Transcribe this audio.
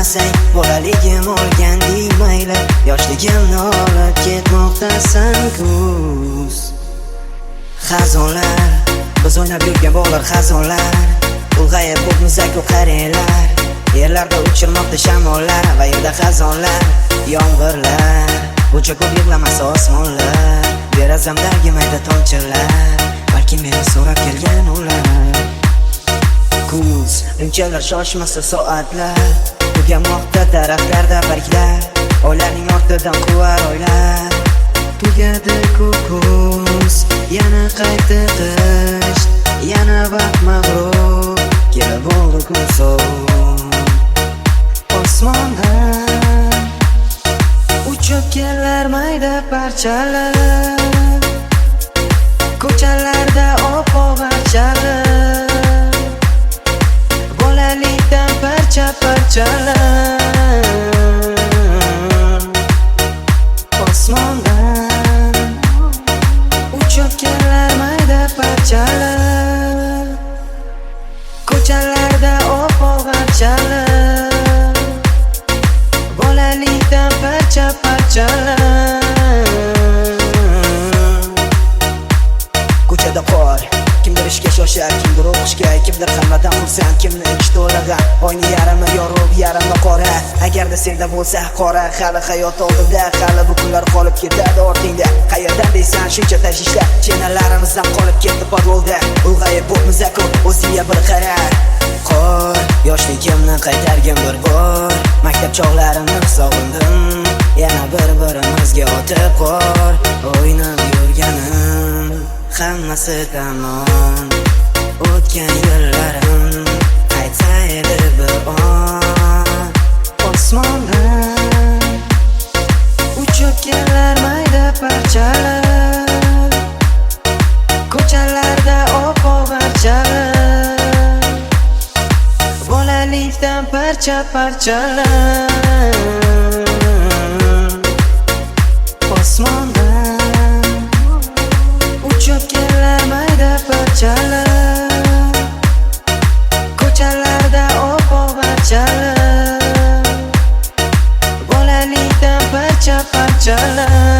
qaramasang, bolaligim o'lgandek mayli, yoshligimni olib ketmoqdasan kuz. Xazonlar, biz o'ynab yurgan bog'lar xazonlar, ulg'ayib ko'kmizaku qaranglar, yerlarda uchirmoqda shamollar va yerda xazonlar, yomg'irlar, buncha ko'p yig'lamasa osmonlar, derazamdagi mayda tomchilar, balki meni so'rab kelgan ular. Kuz, unchalar shoshmasa soatlar, tugamoqda daraxtlarda barglar, oylarning ortidan quvar oylar. Tugadi kuz, yana qaytdi qish, yana vaqt mag'rur, kelib bo'ldi kun sovuq. Osmondan uchib kelar mayda parchalar, ko'chalarda oppoq archalar, bolalikdan parcha-parchalar. Osmondan uchib kelar mayda parchalar, ko'chalarda oppoq archalar, bolalikdan parcha-parchalar. Ko'chada qor, kimdir ishga shoshar, kimdir o'qishga, kimdir hammadan xursand, kimni ichi to'lagan, oyni yarimi yorug', yarimi qora. Agarda senda bo'lsa qora, hali hayot oldinda, hali bu kunlar qolib ketadi ortingda. Qayerdan deysan shuncha tashvishlar, chenalarimizdan qolib ketdi podvolda. Ulg'ayib bo'lmiz-ku, o'zingga bir qara. Qor, yoshligimni qaytargin bir bor, maktab chog'larimni sog'indim, yana bir-birimizga otib qor, o'ynab yurganim hammasi tamom. O'tgan yillarim qaytsa edi bir on. Osmondan uchib kelar mayda parchalar, ko'chalarda oppoq archalar, bolalikdan parcha-parchalar. Osmondan uchib kelar mayda parchalar, ko'chalarda oppoq archalar, bolalikdan parcha-parchalar.